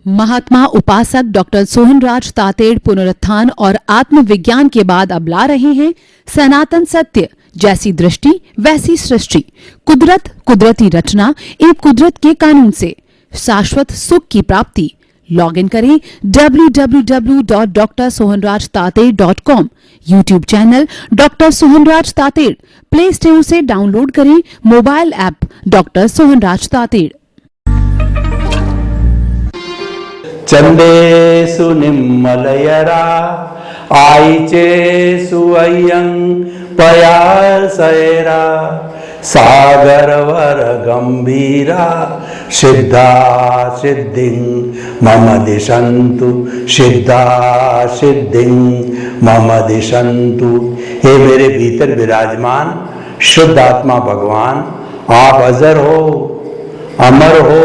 महात्मा उपासक डॉक्टर सोहनराज तातेड़ पुनरुत्थान और आत्मविज्ञान के बाद अब ला रहे हैं सनातन सत्य, जैसी दृष्टि वैसी सृष्टि, कुदरत, कुदरती रचना एवं कुदरत के कानून से शाश्वत सुख की प्राप्ति। लॉगिन करें www.drsohanrajtated.com, YouTube channel doctor Sohanraj Tated, Play Store से डाउनलोड करें mobile app doctor Sohanraj Tated. चंदेषु निम्मलयरा आयिचेषु अय्यं पयासयरा सागरवर गंभीरा सिद्धा सिद्धिं मम दिशन्तु सिद्धा सिद्धिं मम दिशन्तु। हे मेरे भीतर विराजमान शुद्ध आत्मा भगवान, आप अजर हो, अमर हो,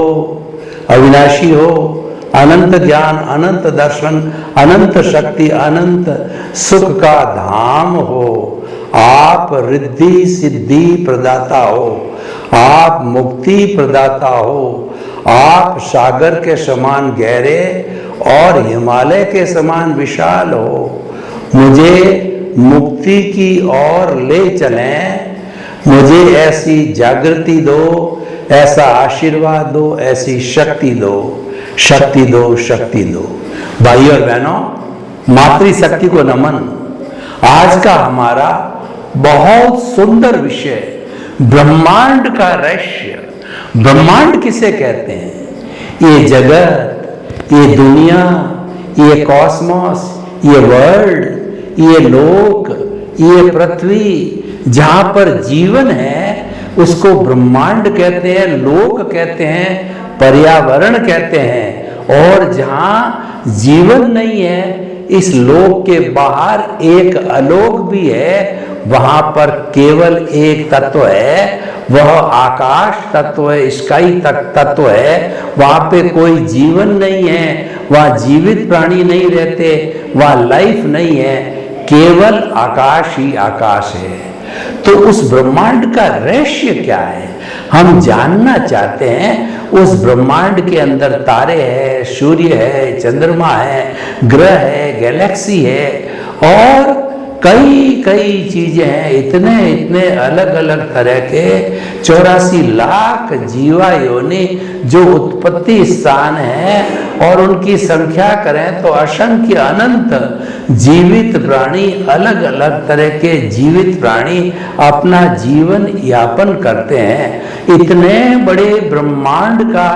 अविनाशी हो, अनंत ज्ञान, अनंत दर्शन, अनंत शक्ति, अनंत सुख का धाम हो। आप रिद्धि सिद्धि प्रदाता हो, आप मुक्ति प्रदाता हो, आप सागर के समान गहरे और हिमालय के समान विशाल हो। मुझे मुक्ति की ओर ले चलें, मुझे ऐसी जागृति दो, ऐसा आशीर्वाद दो, ऐसी शक्ति दो, शक्ति दो, शक्ति दो। भाई और बहनों, मातृशक्ति को नमन। आज का हमारा बहुत सुंदर विषय ब्रह्मांड का रहस्य। ब्रह्मांड किसे कहते हैं? ये जगत, ये दुनिया, ये कॉस्मोस, ये वर्ल्ड, ये लोक, ये पृथ्वी, जहां पर जीवन है उसको ब्रह्मांड कहते हैं, लोक कहते हैं, पर्यावरण कहते हैं। और जहां जीवन नहीं है, इस लोक के बाहर एक अलोक भी है, वहां पर केवल एक तत्व है, वह आकाश तत्व है, स्काई तत्व है। वहां पे कोई जीवन नहीं है, वहां जीवित प्राणी नहीं रहते, वहां लाइफ नहीं है, केवल आकाश ही आकाश है। तो उस ब्रह्मांड का रहस्य क्या है, हम जानना चाहते हैं। उस ब्रह्मांड के अंदर तारे हैं, सूर्य है, चंद्रमा है, ग्रह है, गैलेक्सी है और कई कई चीजें हैं। इतने अलग अलग तरह के 84 लाख जीवा योनि जो उत्पत्ति स्थान है, और उनकी संख्या करें तो असंख्य अनंत जीवित प्राणी, अलग अलग तरह के जीवित प्राणी अपना जीवन यापन करते हैं। इतने बड़े ब्रह्मांड का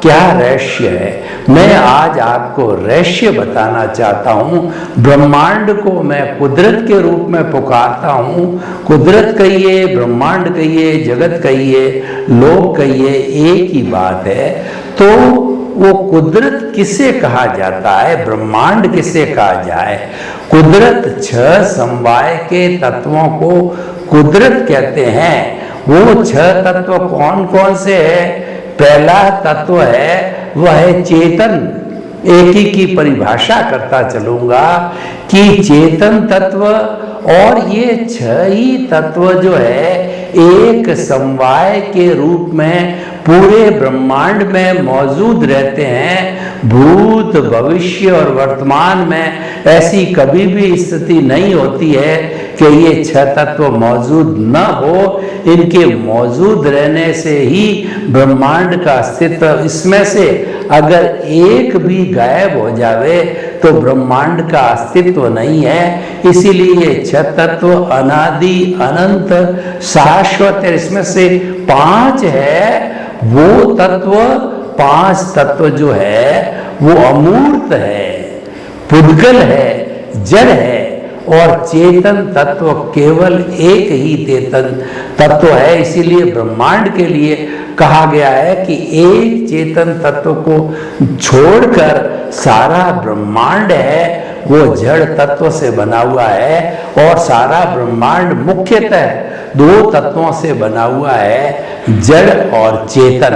क्या रहस्य है, मैं आज आपको रहस्य बताना चाहता हूं। ब्रह्मांड को मैं कुदरत के रूप में पुकारता हूं। कुदरत कहिए, ब्रह्मांड कहिए, जगत कहिए, लोक कहिए, एक ही बात है। तो वो कुदरत किसे कहा जाता है, ब्रह्मांड किसे कहा जाए? कुदरत 6 समवाय के तत्वों को कुदरत कहते हैं। वो 6 तत्व कौन कौन से है? पहला तत्व है वह है चेतन। एक ही की परिभाषा करता चलूंगा कि चेतन तत्व, और ये 6 ही तत्व जो है एक समवाय के रूप में पूरे ब्रह्मांड में मौजूद रहते हैं। भूत, भविष्य और वर्तमान में ऐसी कभी भी स्थिति नहीं होती है कि ये 6 तत्व मौजूद न हो। इनके मौजूद रहने से ही ब्रह्मांड का अस्तित्व, इसमें से अगर एक भी गायब हो जावे तो ब्रह्मांड का अस्तित्व नहीं है। इसीलिए ये 6 तत्व अनादि अनंत शाश्वत है। इसमें से 5 है वो तत्व, 5 तत्व जो है वो अमूर्त है, पुद्गल है, जड़ है, और चेतन तत्व केवल एक ही चेतन तत्व है। इसीलिए ब्रह्मांड के लिए कहा गया है कि एक चेतन तत्व को छोड़कर सारा ब्रह्मांड है वो जड़ तत्व से बना हुआ है, और सारा ब्रह्मांड मुख्यतः 2 तत्वों से बना हुआ है, जड़ और चेतन।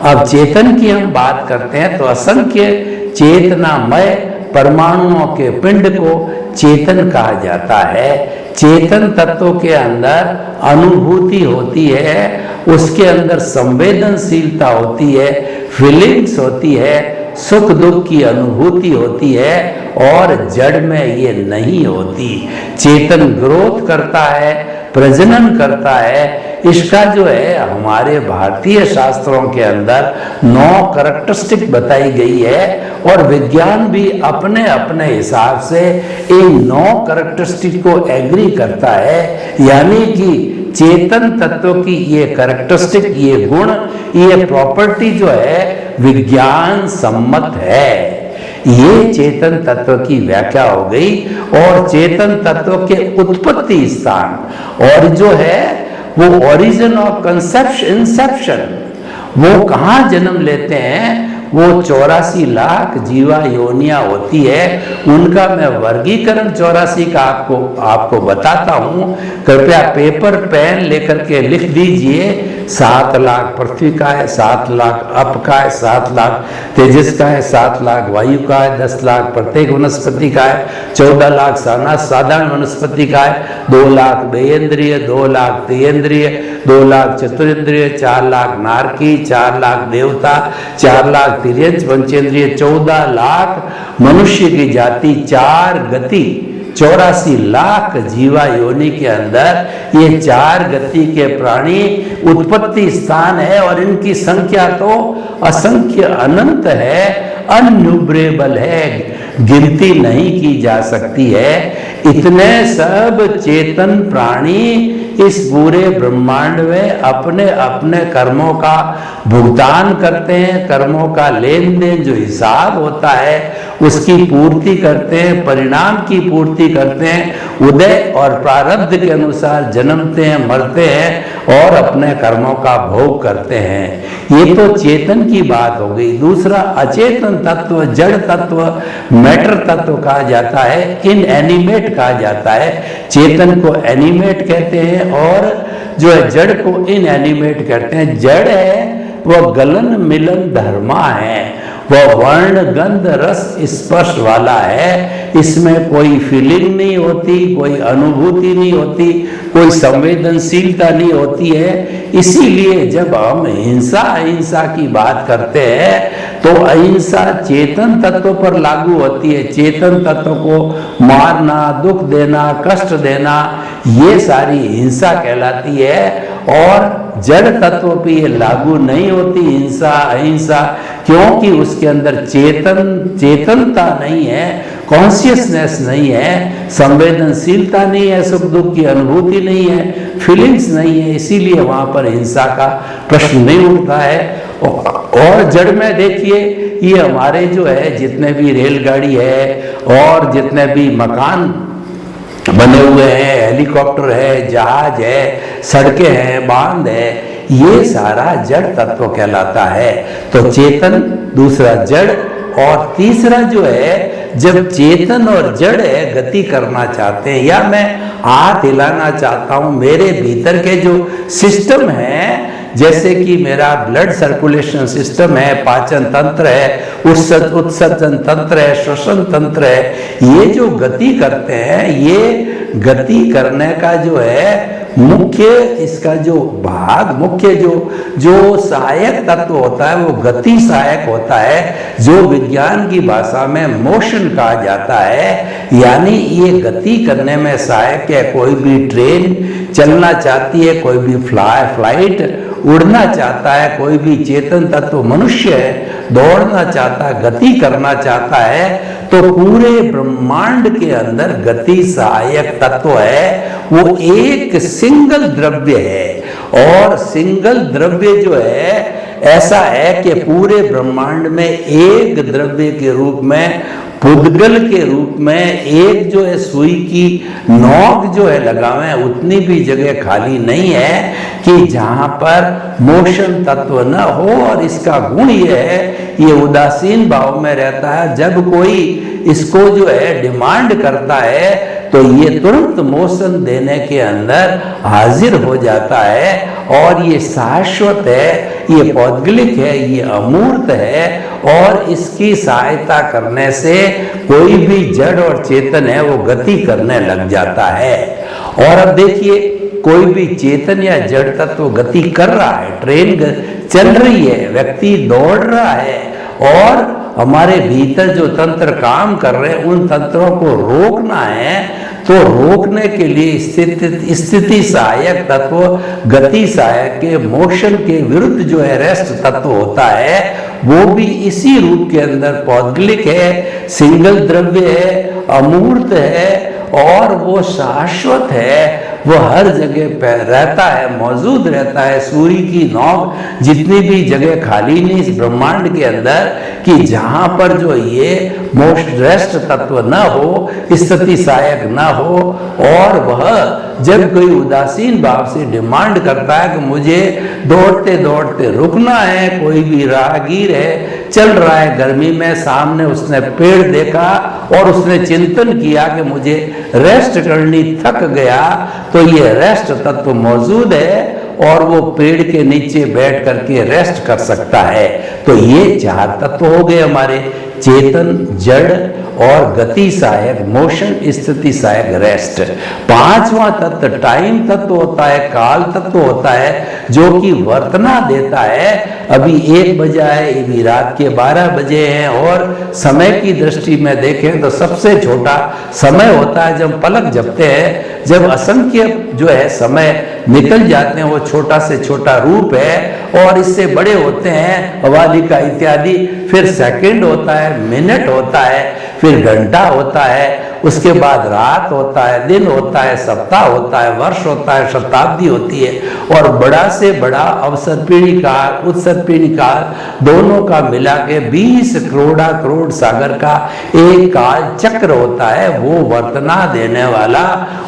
अब चेतन की हम बात करते हैं तो असंख्य चेतनामय परमाणुओं के पिंड को चेतन कहा जाता है। चेतन तत्व के अंदर अनुभूति होती है, उसके अंदर संवेदनशीलता होती है, फीलिंग्स होती है, सुख दुख की अनुभूति होती है और जड़ में ये नहीं होती। चेतन ग्रोथ करता है, प्रजनन करता है। इसका जो है हमारे भारतीय शास्त्रों के अंदर 9 कैरेक्टरिस्टिक बताई गई है और विज्ञान भी अपने अपने हिसाब से इन 9 कैरेक्टरिस्टिक को एग्री करता है। यानी कि चेतन तत्व की ये कैरेक्टरिस्टिक, ये गुण, ये प्रॉपर्टी जो है विज्ञान सम्मत है। ये चेतन तत्व की व्याख्या हो गई। और चेतन तत्व के उत्पत्ति स्थान और जो है वो ओरिजिन ऑफ कंसेप्शन, इंसेप्शन, वो कहाँ जन्म लेते हैं? वो 84 लाख जीवा योनियां होती है। उनका मैं वर्गीकरण 84 का आपको बताता हूँ। कृपया पेपर पेन लेकर के लिख दीजिए। 7 लाख पृथ्वी का है, 7 लाख अप का है, 7 लाख तेजस का है, 7 लाख वायु का है, 10 लाख प्रत्येक वनस्पति का है, 14 लाख साधारण वनस्पति का है, 2 लाख बेयेंद्रिय, 2 लाख त्रियेंद्रिय, 2 लाख चतुरेंद्रिय, 4 लाख नारकी, 4 लाख देवता, 4 लाख तिर्यंच पंचेंद्रिय, 14 लाख मनुष्य की जाति, 4 गति, 84 लाख जीवा योनि के अंदर ये 4 गति के प्राणी उत्पत्ति स्थान है। और इनकी संख्या तो असंख्य अनंत है, अनन्यूमरेबल है, गिनती नहीं की जा सकती है। इतने सब चेतन प्राणी इस पूरे ब्रह्मांड में अपने अपने कर्मों का भुगतान करते हैं। कर्मों का लेन देन जो हिसाब होता है उसकी पूर्ति करते हैं, परिणाम की पूर्ति करते हैं। उदय और प्रारब्ध के अनुसार जन्मते हैं, मरते हैं और अपने कर्मों का भोग करते हैं। ये तो चेतन की बात हो गई। दूसरा अचेतन तत्व, जड़ तत्व, मैटर तत्व कहा जाता है, इनएनिमेट कहा जाता है। चेतन को एनिमेट कहते हैं और जो है जड़ को इनएनिमेट कहते हैं। जड़ है वह गलन मिलन धर्मा है, वह वर्ण गंध रस स्पर्श वाला है। इसमें कोई फीलिंग नहीं होती, कोई अनुभूति नहीं होती, कोई संवेदनशीलता नहीं होती है। इसीलिए जब हम हिंसा अहिंसा की बात करते हैं तो अहिंसा चेतन तत्व पर लागू होती है। चेतन तत्व को मारना, दुख देना, कष्ट देना, ये सारी हिंसा कहलाती है। और जड़ तत्व पे ये लागू नहीं होती हिंसा अहिंसा, क्योंकि उसके अंदर चेतनता नहीं है, कॉन्शियसनेस नहीं है, संवेदनशीलता नहीं है, सुख दुख की अनुभूति नहीं है, फीलिंग्स नहीं है। इसीलिए वहां पर हिंसा का प्रश्न नहीं उठता है। और जड़ में देखिए ये हमारे जो है जितने भी रेलगाड़ी है और जितने भी मकान बने हुए हैं, हेलीकॉप्टर है, जहाज है, सड़कें हैं, बांध है, ये सारा जड़ तत्व कहलाता है। तो चेतन, दूसरा जड़, और तीसरा जो है जब चेतन और जड़ है गति करना चाहते हैं या मैं हाथ हिलाना चाहता हूं, मेरे भीतर के जो सिस्टम है, जैसे कि मेरा ब्लड सर्कुलेशन सिस्टम है, पाचन तंत्र है, उत्सर्जन तंत्र है, श्वसन तंत्र है, ये जो गति करते हैं, ये गति करने का जो है मुख्य, इसका जो भाग, मुख्य जो सहायक तत्व होता है वो गति सहायक होता है, जो विज्ञान की भाषा में मोशन कहा जाता है। यानी ये गति करने में सहायक है। कोई भी ट्रेन चलना चाहती है, कोई भी फ्लाइट उड़ना चाहता है, कोई भी चेतन तत्व मनुष्य है दौड़ना चाहता है, गति करना चाहता है, तो पूरे ब्रह्मांड के अंदर गति सहायक तत्व है। वो एक सिंगल द्रव्य है और सिंगल द्रव्य जो है ऐसा है कि पूरे ब्रह्मांड में एक द्रव्य के रूप में, पुद्गल के रूप में, एक जो है सुई की नोक जो है लगावे, उतनी भी जगह खाली नहीं है कि जहां पर मोशन तत्व न हो। और इसका गुण ये है, ये उदासीन भाव में रहता है। जब कोई इसको जो है डिमांड करता है तो ये तुरंत मोशन देने के अंदर हाजिर हो जाता है। और ये शाश्वत है, ये पौद्गलिक है, ये अमूर्त है और इसकी सहायता करने से कोई भी जड़ और चेतन है वो गति करने लग जाता है। और अब देखिए कोई भी चेतन या जड़ तत्व गति कर रहा है, ट्रेन चल रही है, व्यक्ति दौड़ रहा है और हमारे भीतर जो तंत्र काम कर रहे हैं उन तंत्रों को रोकना है, तो रोकने के लिए स्थिति सहायक तत्व, गति सहायक के, मोशन के विरुद्ध जो है रेस्ट तत्व होता है, वो भी इसी रूप के अंदर पौद्गलिक है, सिंगल द्रव्य है, अमूर्त है और वो शाश्वत है। वो हर जगह रहता है, मौजूद रहता है। सूर्य की नौक जितनी भी जगह खाली नहीं इस ब्रह्मांड के अंदर कि जहां पर जो ये रेस्ट तत्व न हो, स्थिति सहायक न हो, और वह जब कोई उदासीन भाव से डिमांड करता है कि मुझे दौड़ते दौड़ते रुकना है, कोई भी राहगीर है चल रहा है गर्मी में, सामने उसने पेड़ देखा और उसने चिंतन किया कि मुझे रेस्ट करनी, थक गया, तो ये रेस्ट तत्व मौजूद है और वो पेड़ के नीचे बैठ करके रेस्ट कर सकता है। तो ये चार तत्व हो गए हमारे, चेतन, जड़ और गति सहायक, मोशन, स्थिति सहायक, रेस्ट। पांचवा तत्व टाइम तत्व होता है, काल तत्व होता है, जो कि वर्तना देता है। अभी 1 बजा है, अभी रात के 12 बजे हैं, और समय की दृष्टि में देखें तो सबसे छोटा समय होता है जब पलक झपते हैं, जब असंख्य जो है समय निकल जाते हैं, वो छोटा से छोटा रूप है, और इससे बड़े होते हैं हवालिका इत्यादि, फिर सेकंड होता है, मिनट होता है, फिर घंटा होता है, उसके बाद रात होता है, दिन होता है, सप्ताह होता है, वर्ष होता है, शताब्दी होती है, और बड़ा से बड़ा अवसर्पिणी काल, उत्सर्पिणी काल, दोनों का मिला के 20 करोड़ सागर का एक काल चक्र होता है। वो वर्तना देने वाला,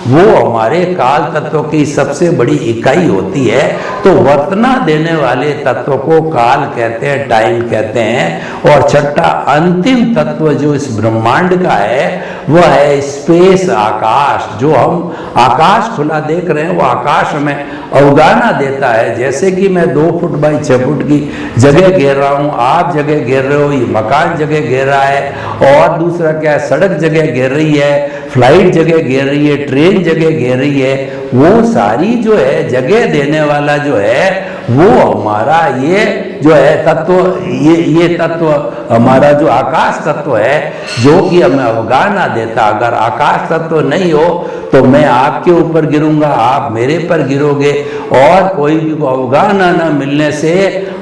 वो हमारे काल तत्व की सबसे बड़ी इकाई होती है। तो वर्तना देने वाले तत्व को काल कहते हैं, टाइम कहते हैं। और छठा अंतिम तत्व जो इस ब्रह्मांड का है वह है स्पेस, आकाश। जो हम आकाश खुला देख रहे हैं वो आकाश हमें अवगाहना देता है। जैसे कि मैं 2 फुट बाई 6 फुट की जगह घेर रहा हूँ, आप जगह घेर रहे हो, ये मकान जगह घेर रहा है, और दूसरा क्या है, सड़क जगह घेर रही है, फ्लाइट जगह घेर रही है, ट्रेन जगह घेर रही है। वो सारी जो है जगह देने वाला जो है वो हमारा ये जो है तत्व, ये तत्व हमारा जो आकाश तत्व है, जो कि हमें अवगाहना देता। अगर आकाश तत्व नहीं हो तो मैं आपके ऊपर गिरूंगा, आप मेरे पर गिरोगे, और कोई भी को अवगाहना न मिलने से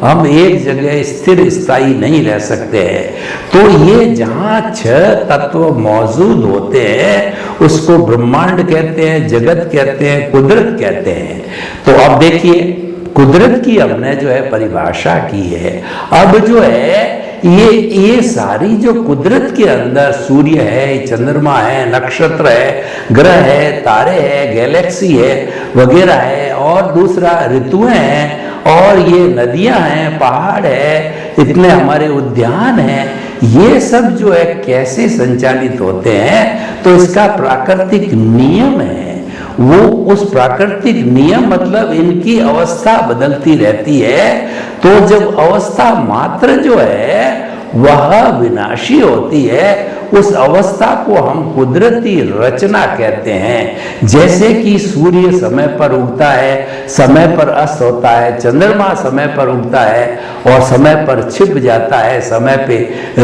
हम एक जगह स्थिर स्थायी नहीं रह सकते हैं। तो ये जहाँ 6 तत्व मौजूद होते हैं उसको ब्रह्मांड कहते हैं, जगत कहते हैं, कुदरत कहते हैं। तो अब देखिए कुदरत की हमने जो है परिभाषा की है। अब जो है ये सारी जो कुदरत के अंदर सूर्य है, चंद्रमा है, नक्षत्र है, ग्रह है, तारे है, गैलेक्सी है वगैरह है, और दूसरा ऋतुएं हैं, और ये नदियां हैं, पहाड़ है, इतने हमारे उद्यान हैं, ये सब जो है कैसे संचालित होते हैं? तो इसका प्राकृतिक नियम है। वो उस प्राकृतिक नियम मतलब इनकी अवस्था बदलती रहती है। तो जब अवस्था मात्र जो है वह विनाशी होती है, उस अवस्था को हम कुदरती रचना कहते हैं। जैसे कि सूर्य समय पर उगता है, समय पर अस्त होता है, चंद्रमा समय पर उगता है और समय पर छिप जाता है, समय पे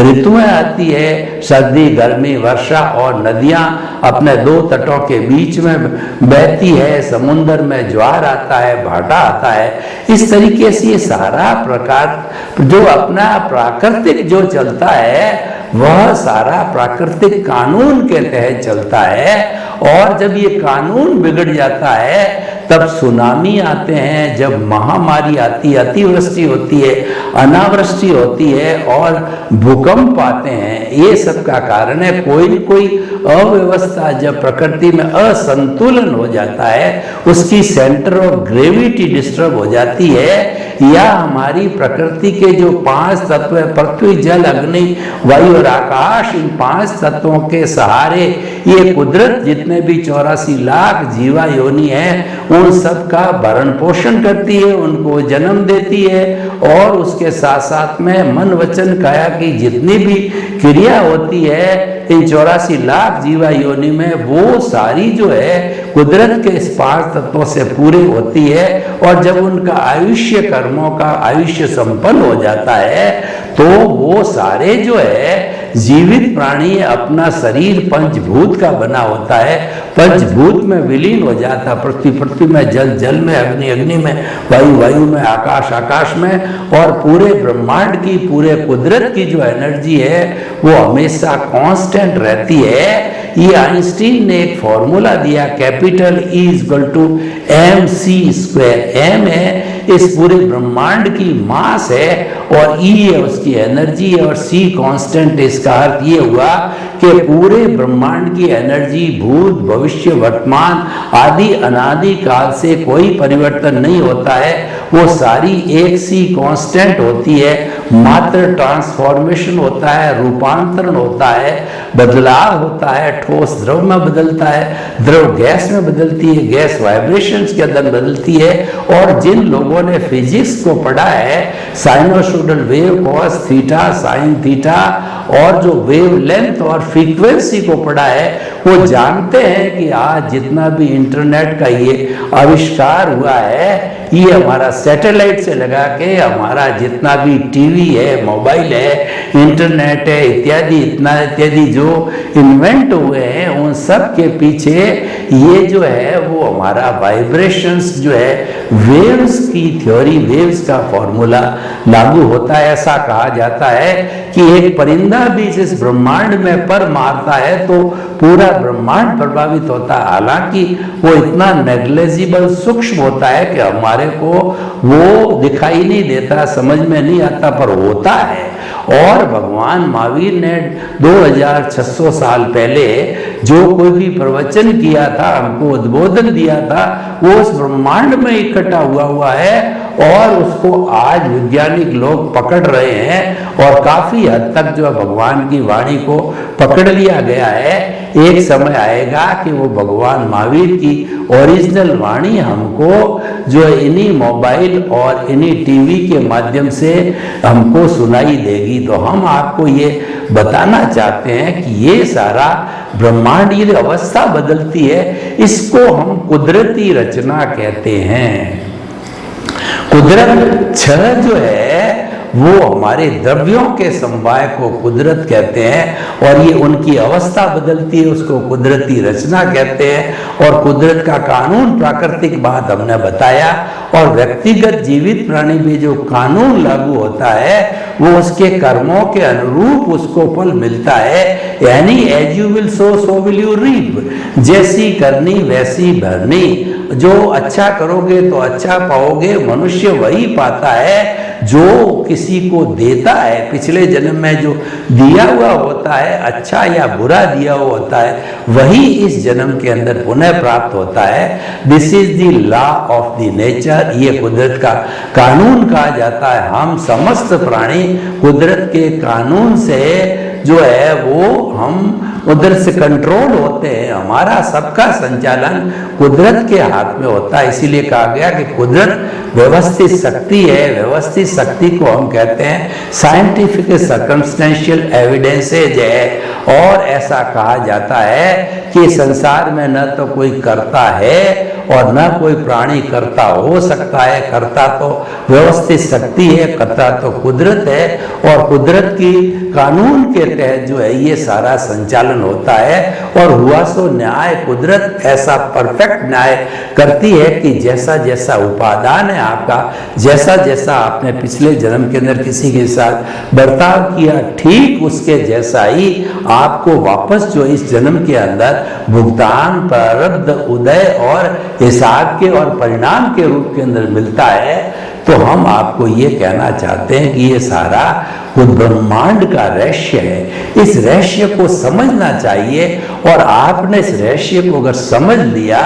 ऋतुएं आती है, सर्दी, गर्मी, वर्षा, और नदियां अपने 2 तटों के बीच में बहती है, समुन्द्र में ज्वार आता है, भाटा आता है। इस तरीके से ये सारा प्रकार जो अपना प्राकृतिक जो चलता है वह सारा प्राकृतिक कानून के तहत चलता है। और जब ये कानून बिगड़ जाता है तब सुनामी आते हैं, जब महामारी आती है, अतिवृष्टि होती है, अनावृष्टि होती है और भूकंप आते हैं। ये सब का कारण है कोई न कोई अव्यवस्था, जब प्रकृति में असंतुलन हो जाता है, उसकी सेंटर ऑफ ग्रेविटी डिस्टर्ब हो जाती है, या हमारी प्रकृति के जो 5 तत्व है, पृथ्वी, जल, अग्नि, वायु और आकाश, इन 5 तत्वों के सहारे ये कुदरत जितने भी 84 लाख जीवा योनि है उन सब का भरण पोषण करती है, उनको जन्म देती है, और उसके साथ साथ में मन वचन काया की जितनी भी क्रिया होती है इन 84 लाख जीवा योनि में, वो सारी जो है कुदरत के इस 5 तत्वों से पूरी होती है। और जब उनका आयुष्य कर्मों का आयुष्य संपन्न हो जाता है तो वो सारे जो है जीवित प्राणी अपना शरीर पंचभूत का बना होता है, पंचभूत में विलीन हो जाता, पृथ्वी पृथ्वी में, जल जल में, अग्नि अग्नि में, वायु वायु में, आकाश आकाश में। और पूरे ब्रह्मांड की, पूरे कुदरत की जो एनर्जी है वो हमेशा कांस्टेंट रहती है। ये आइंस्टीन ने एक फॉर्मूला दिया, कैपिटल E = mc²। m है इस पूरे ब्रह्मांड की मास है और E है उसकी एनर्जी है और C कांस्टेंट। इसका अर्थ ये हुआ कि पूरे ब्रह्मांड की एनर्जी भूत भविष्य वर्तमान आदि अनादि काल से कोई परिवर्तन नहीं होता है, वो सारी एक सी कांस्टेंट होती है। मात्र ट्रांसफॉर्मेशन होता है, रूपांतरण होता है, बदलाव होता है। ठोस द्रव में बदलता है, द्रव गैस में बदलती है, गैस वाइब्रेशंस के अंदर बदलती है। और जिन लोगों ने फिजिक्स को पढ़ा है, sinusoidal wave, cos theta, sine theta, और जो वेव लेंथ और फ्रीक्वेंसी को पढ़ा है, वो जानते हैं कि आज जितना भी इंटरनेट का ये आविष्कार हुआ है, ये हमारा सैटेलाइट से लगा के हमारा जितना भी टीवी है, मोबाइल है, इंटरनेट है, इत्यादि इतना इत्यादि जो इन्वेंट हुए हैं, उन सब के पीछे ये जो है वो हमारा वाइब्रेशंस जो है, वेव्स की थ्योरी, वेव्स का फॉर्मूला लागू होता है। ऐसा कहा जाता है कि एक परिंदा भी इस ब्रह्मांड में पर मारता है तो पूरा ब्रह्मांड प्रभावित होता है। हालांकि वो इतना नेग्लिजिबल, सूक्ष्म होता है कि हमारे को वो दिखाई नहीं देता, समझ में नहीं आता, पर होता है। और भगवान महावीर ने 2600 साल पहले जो कोई भी प्रवचन किया था, हमको उद्बोधन दिया था, वो उस ब्रह्मांड में इकट्ठा हुआ है और उसको आज वैज्ञानिक लोग पकड़ रहे हैं और काफी हद तक जो भगवान की वाणी को पकड़ लिया गया है। एक समय आएगा कि वो भगवान महावीर की ओरिजिनल वाणी हमको जो इन्हीं मोबाइल और इन्हीं टीवी के माध्यम से हमको सुनाई देगी। तो हम आपको ये बताना चाहते हैं कि ये सारा ब्रह्मांड, ये अवस्था बदलती है, इसको हम कुदरती रचना कहते हैं। कुदरत छह जो है वो हमारे द्रव्यों के समवाय को कुदरत कहते हैं और ये उनकी अवस्था बदलती है, उसको कुदरती रचना कहते हैं। और कुदरत का कानून, प्राकृतिक बात हमने बताया, और व्यक्तिगत जीवित प्राणी भी जो कानून लागू होता है वो उसके कर्मों के अनुरूप उसको फल मिलता है। यानी as you will sow so will you reap, जैसी करनी वैसी भरनी। जो अच्छा करोगे तो अच्छा पाओगे। मनुष्य वही पाता है जो किसी को देता है। पिछले जन्म में जो दिया हुआ होता है, अच्छा या बुरा दिया हुआ होता है, वही इस जन्म के अंदर पुनः प्राप्त होता है। This is the law of the nature, ये कुदरत का कानून कहा जाता है। हम समस्त प्राणी कुदरत के कानून से जो है वो हम उधर से कंट्रोल होते हैं। हमारा सबका संचालन कुदरत के हाथ में होता है। इसीलिए कहा गया कि कुदरत व्यवस्थित शक्ति है। व्यवस्थित शक्ति को हम कहते हैं साइंटिफिक सर्कमस्टेंशियल एविडेंसेज है। और ऐसा कहा जाता है कि संसार में न तो कोई करता है और न कोई प्राणी करता हो सकता है। करता तो व्यवस्थित शक्ति है, करता तो कुदरत है, और कुदरत की कानून के तहत जो है ये सारा संचालन होता है। और हुआ सो न्याय, कुदरत ऐसा परफेक्ट न्याय करती है कि जैसा जैसा उपादान है आपका, जैसा जैसा आपने पिछले जन्म के अंदर किसी के साथ बर्ताव किया, ठीक उसके जैसा ही आपको वापस जो इस जन्म के अंदर भुगतान, प्रारब्ध, उदय और हिसाब के और परिणाम के रूप के अंदर मिलता है। तो हम आपको ये कहना चाहते हैं कि ये सारा खुद ब्रह्मांड का रहस्य है। इस रहस्य को समझना चाहिए और आपने इस रहस्य को अगर समझ लिया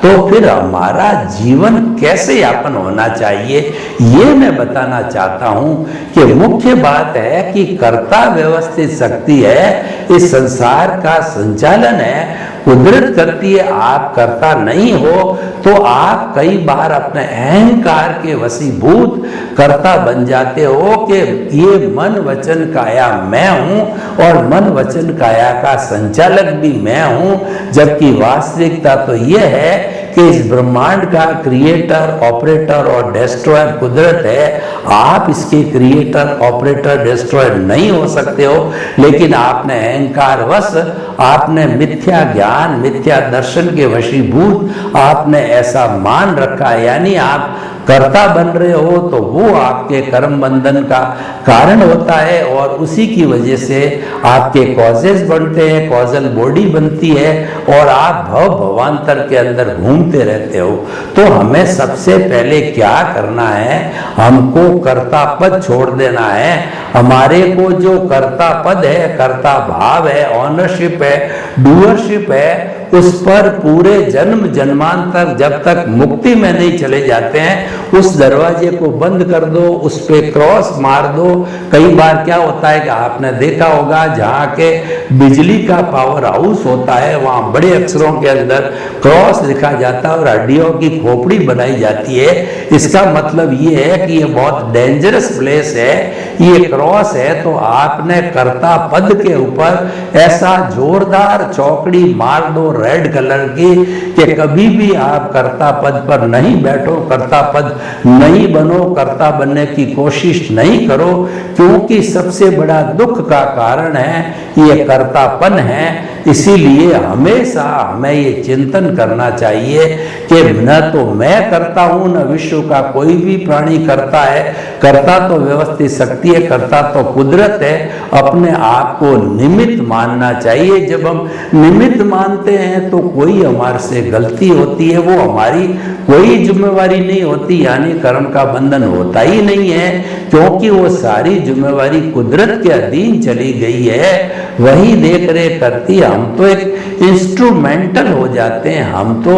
तो फिर हमारा जीवन कैसे यापन होना चाहिए ये मैं बताना चाहता हूं। कि मुख्य बात है कि कर्ता व्यवस्थित शक्ति है, इस संसार का संचालन है, कुदरत करती है। आप कर्ता नहीं हो तो आप कई बार अपने अहंकार के वशीभूत वशीभूत कर्ता बन जाते हो कि ये मन वचन काया मैं हूं और मन वचन काया का संचालक भी मैं हूं, जबकि वास्तविकता तो यह है कि इस ब्रह्मांड का क्रिएटर, ऑपरेटर और डिस्ट्रॉयर कुदरत है। आप इसके क्रिएटर, ऑपरेटर, डिस्ट्रॉयर नहीं हो सकते हो, लेकिन आपने अहंकारवश, आपने मिथ्या ज्ञान, मिथ्या दर्शन के वशीभूत आपने ऐसा मान रखा, यानी आप कर्ता बन रहे हो, तो वो आपके कर्म बंधन का कारण होता है और उसी की वजह से आपके कॉजेज बनते हैं, कॉजल बॉडी बनती है और आप भव भवांतर के अंदर घूमते रहते हो। तो हमें सबसे पहले क्या करना है, हमको कर्ता पद छोड़ देना है। हमारे को जो कर्ता पद है, कर्ता भाव है, ऑनरशिप है, डूअरशिप है, उस पर पूरे जन्म जन्मांतर जब तक मुक्ति में नहीं चले जाते हैं, उस दरवाजे को बंद कर दो, उस पे क्रॉस मार दो। कई बार क्या होता है कि आपने देखा होगा, जहाँ के बिजली का पावर हाउस होता है वहाँ बड़े अक्षरों के अंदर क्रॉस लिखा जाता है और हड्डियों की खोपड़ी बनाई जाती है। इसका मतलब ये है कि ये बहुत डेंजरस प्लेस है, ये क्रॉस है। तो आपने कर्ता पद के ऊपर ऐसा जोरदार चौकड़ी मार दो रेड कलर की कि कभी भी आप कर्ता पद पर नहीं बैठो, कर्ता पद नहीं बनो, कर्ता बनने की कोशिश नहीं करो, क्योंकि सबसे बड़ा दुख का कारण है ये कर्तापन है। इसीलिए हमेशा हमें ये चिंतन करना चाहिए कि न तो मैं करता हूं, न विश्व का कोई भी प्राणी करता है। कर्ता तो व्यवस्थित शक्ति है, कर्ता तो कुदरत है। अपने आप को निमित्त मानना चाहिए। जब हम निमित्त मानते हैं तो कोई हमारे से गलती होती है, वो हमारी कोई जिम्मेवारी नहीं होती, यानी कर्म का बंधन होता ही नहीं है, क्योंकि वो सारी जिम्मेवारी कुदरत के अधीन चली गई है, वही देख रेख करती है। हम तो एक इंस्ट्रूमेंटल हो जाते हैं, हम तो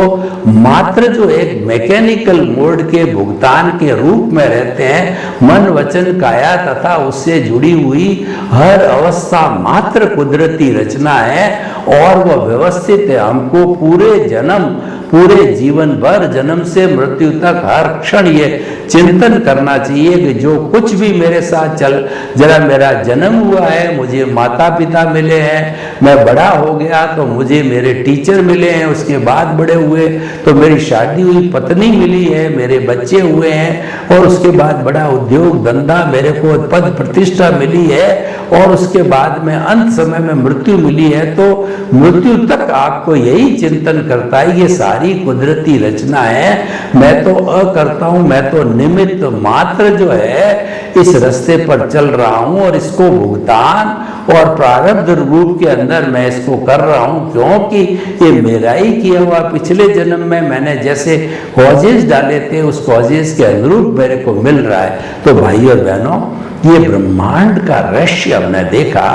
मात्र जो एक मैकेनिकल मोड के भुगतान के रूप में रहते हैं। मन वचन काया तथा उससे जुड़ी हुई हर अवस्था मात्र कुदरती रचना है और वह व्यवस्थित है। हमको पूरे जन्म, पूरे जीवन भर, जन्म से मृत्यु तक हर क्षण ये चिंतन करना चाहिए कि जो कुछ भी मेरे साथ चल, जरा मेरा जन्म हुआ है, मुझे माता पिता मिले हैं, मैं बड़ा हो गया तो मुझे मेरे टीचर मिले हैं, उसके बाद बड़े हुए तो मेरी शादी हुई पत्नी मिली है, मेरे बच्चे हुए हैं और उसके बाद बड़ा उद्योग धंधा, मेरे को पद प्रतिष्ठा मिली है और उसके बाद में अंत समय में मृत्यु मिली है। तो मृत्यु तक आपको यही चिंतन करता है, ये सारी कुदरती रचना है, मैं तो अकर्ता हूं, मैं तो निमित्त मात्र जो है इस रास्ते पर चल रहा हूं और इसको भुगतान और प्रारब्ध रूप के अंदर मैं इसको कर रहा हूं, क्योंकि ये मेरा ही किया हुआ। पिछले जन्म में मैंने जैसे कॉजेज डाले थे, उस कॉजेज के अनुरूप मेरे को मिल रहा है। तो भाई और बहनों, ये ब्रह्मांड का रहस्य हमने देखा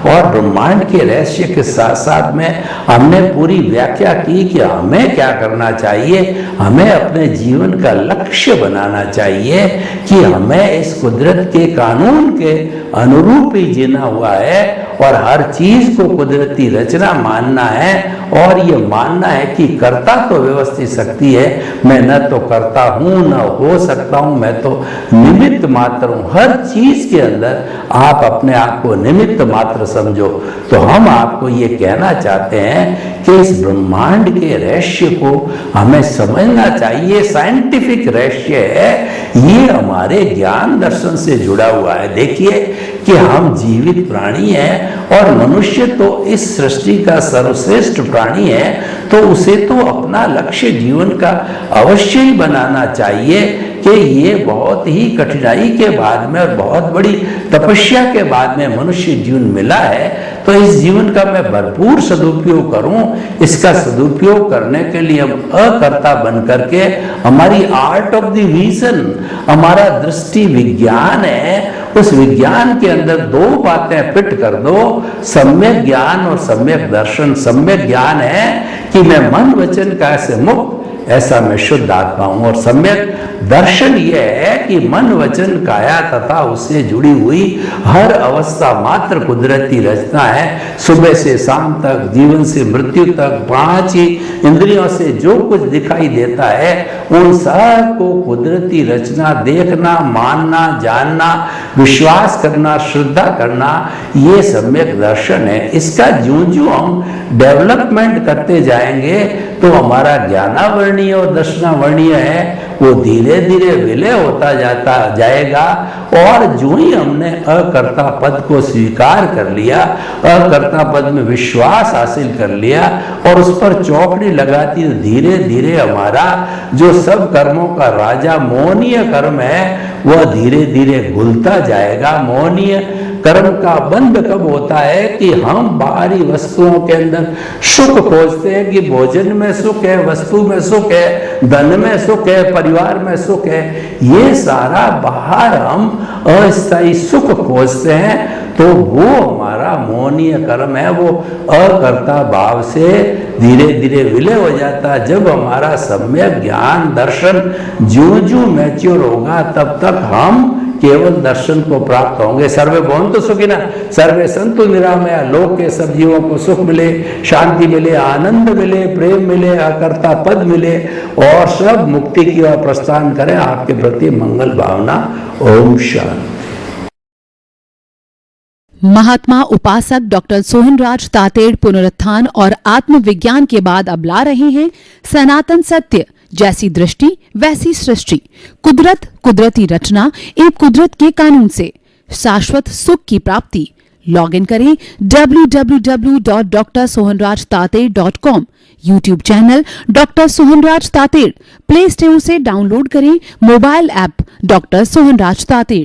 और ब्रह्मांड के रहस्य के साथ साथ में हमने पूरी व्याख्या की कि हमें क्या करना चाहिए। हमें अपने जीवन का लक्ष्य बनाना चाहिए कि हमें इस कुदरत के कानून के अनुरूप ही जीना हुआ है और हर चीज को कुदरती रचना मानना है और ये मानना है कि कर्ता तो व्यवस्थित शक्ति है, मैं न तो करता हूं न हो सकता हूं, मैं तो निमित्त मात्र हूं। हर चीज के अंदर आप अपने आप को निमित्त मात्र समझो। तो हम आपको ये कहना चाहते हैं कि इस ब्रह्मांड के रहस्य को हमें समझना चाहिए। साइंटिफिक रहस्य है, ये हमारे ज्ञान दर्शन से जुड़ा हुआ है। देखिए कि हम जीवित प्राणी हैं और मनुष्य तो इस सृष्टि का सर्वश्रेष्ठ प्राणी है, तो उसे तो अपना लक्ष्य जीवन का अवश्य ही बनाना चाहिए कि ये बहुत ही कठिनाई के बाद में और बहुत बड़ी तपस्या के बाद में मनुष्य जीवन मिला है, तो इस जीवन का मैं भरपूर सदुपयोग करूं। इसका सदुपयोग करने के लिए हम अकर्ता बन करके हमारी आर्ट ऑफ द विजन, हमारा दृष्टि विज्ञान है, उस विज्ञान के अंदर दो बातें फिट कर दो, सम्यक ज्ञान और सम्यक दर्शन। सम्यक ज्ञान है कि मैं मन वचन काया से मुक्त ऐसा मैं शुद्ध आत्मा हूं। और सम्यक दर्शन यह है कि मन वचन काया तथा उससे जुड़ी हुई हर अवस्था मात्र कुदरती रचना है। सुबह से शाम तक, जीवन से मृत्यु तक, 5 ही इंद्रियों से जो कुछ दिखाई देता है उन सब को कुदरती रचना देखना, मानना, जानना, विश्वास करना, श्रद्धा करना, ये सम्यक दर्शन है। इसका ज्यों ज्यों हम डेवलपमेंट करते जाएंगे तो हमारा ज्ञानावर्णीय और दर्शनावर्णीय है वो धीरे धीरे विलय होता जाता जाएगा। और जो ही हमने अकर्ता पद को स्वीकार कर लिया, अकर्ता पद में विश्वास हासिल कर लिया और उस पर चौकड़ी लगाती धीरे धीरे हमारा जो सब कर्मों का राजा मोहनीय कर्म है वह धीरे धीरे घुलता जाएगा। मोहनीय कर्म का बंध कब होता है कि हम बाहरी वस्तुओं के अंदर सुख खोजते हैं कि भोजन में सुख है, वस्तु में सुख है, धन में सुख है, परिवार में सुख है। ये सारा बाहर हम अस्थायी सुख खोजते हैं तो वो हमारा मोहनीय कर्म है, वो अकर्ता भाव से धीरे धीरे विलय हो जाता है। जब हमारा सम्यक ज्ञान दर्शन ज्यों ज्यों मैच्योर होगा तब तक हम केवल दर्शन को प्राप्त होंगे। सर्वे भवन्तु सुखिनः, सर्वे सन्तु निरामया। लोक के सब जीवों को सुख मिले, शांति मिले, आनंद मिले, प्रेम मिले, अकर्ता पद मिले और सब मुक्ति की ओर प्रस्थान करें। आपके प्रति मंगल भावना। ओम शांति। महात्मा उपासक डॉक्टर सोहनराज तातेड़ पुनरुत्थान और आत्मविज्ञान के बाद अब ला रहे हैं सनातन सत्य, जैसी दृष्टि वैसी सृष्टि, कुदरत कुदरती रचना एवं कुदरत के कानून से शाश्वत सुख की प्राप्ति। लॉग इन करें www.drsohanrajtated.com। YouTube channel doctor Sohanraj Tated, Play Store से डाउनलोड करें mobile app doctor Sohanraj Tated.